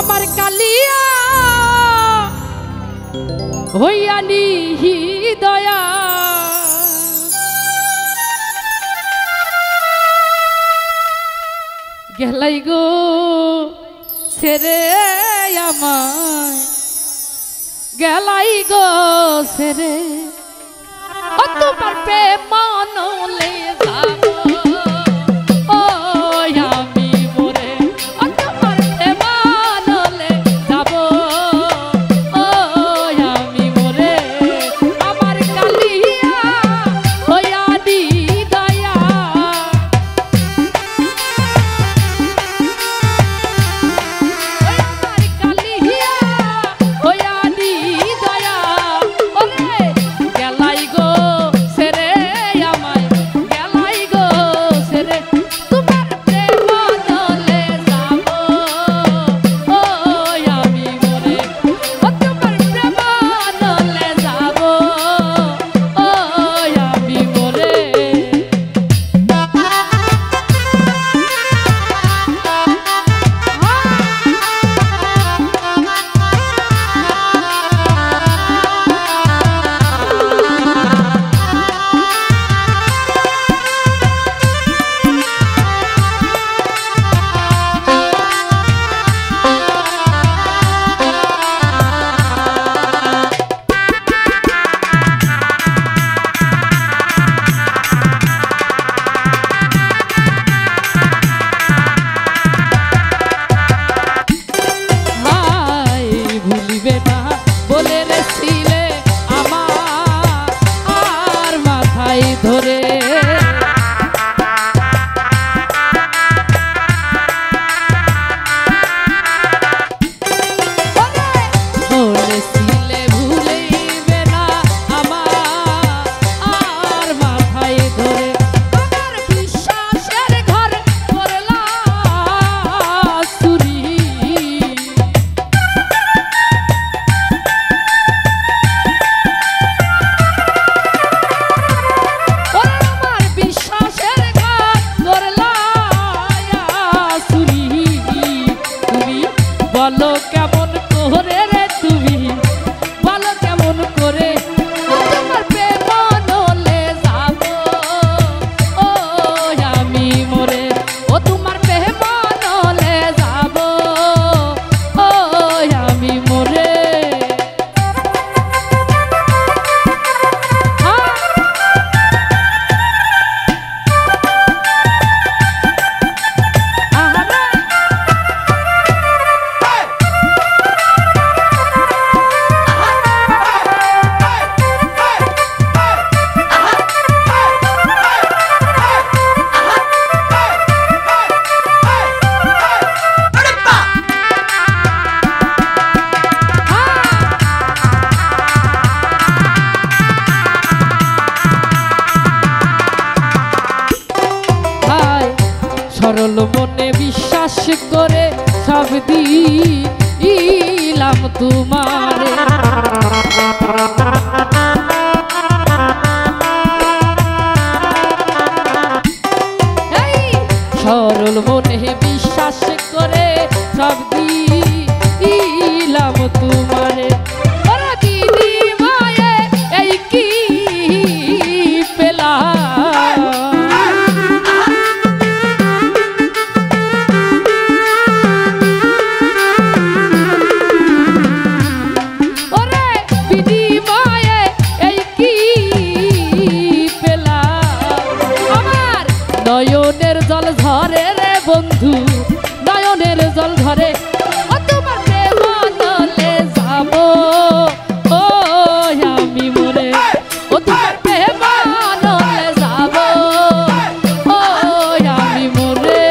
আমার কালিয়া হইয়ানি দয়া গেলাই গো ছেড়ে আমায় গেলাই গো ছেড়ে ও তোমার প্রেম মনলে যাব ধরে বলেছিলে ভুলিবে না আমার আর মাথায় ধরে আমার বিশ্বাসের ঘর করলা চুরি বলো কেমন করে রে তুমি বলো কেমন করে তোমার প্রেম নলে যাব ও আমি মরে ও তোমার প্রেম নলে যাব ও আমি মরে সরল মনে বিশ্বাস করে সব দিলাম তোমারে সরল মনে বিশ্বাস করে সব দিলাম তোমারে দিদি মায়ে এই কি পেলা নয়নের জল ঝরে রে বন্ধু নয়নের জল ঝরে ও তোমার প্রেম নলে যাব ও আমি মরে ও তোমার প্রেম নলে যাব ও আমি মরে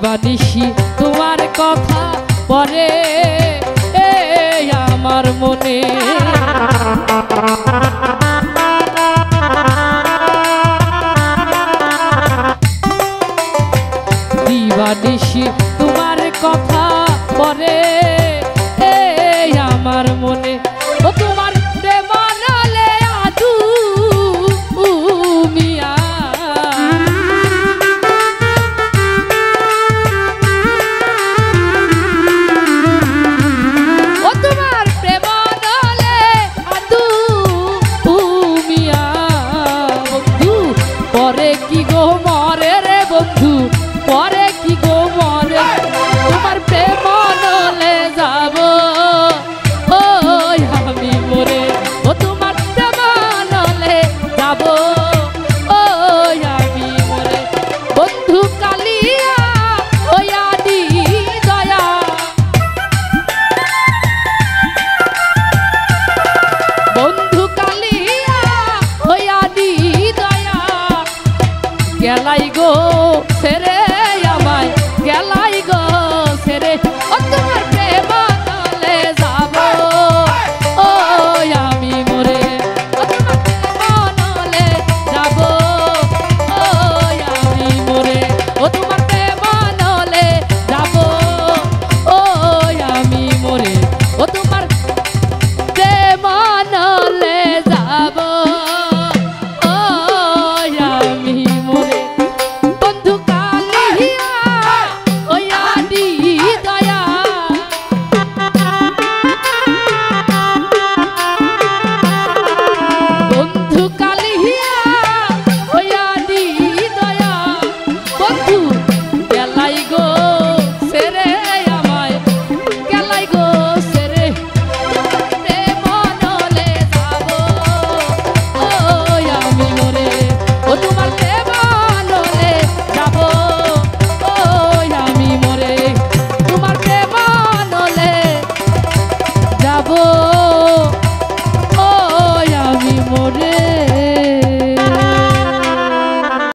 দিবানিশি তোমার কথা পরে আমার মনে।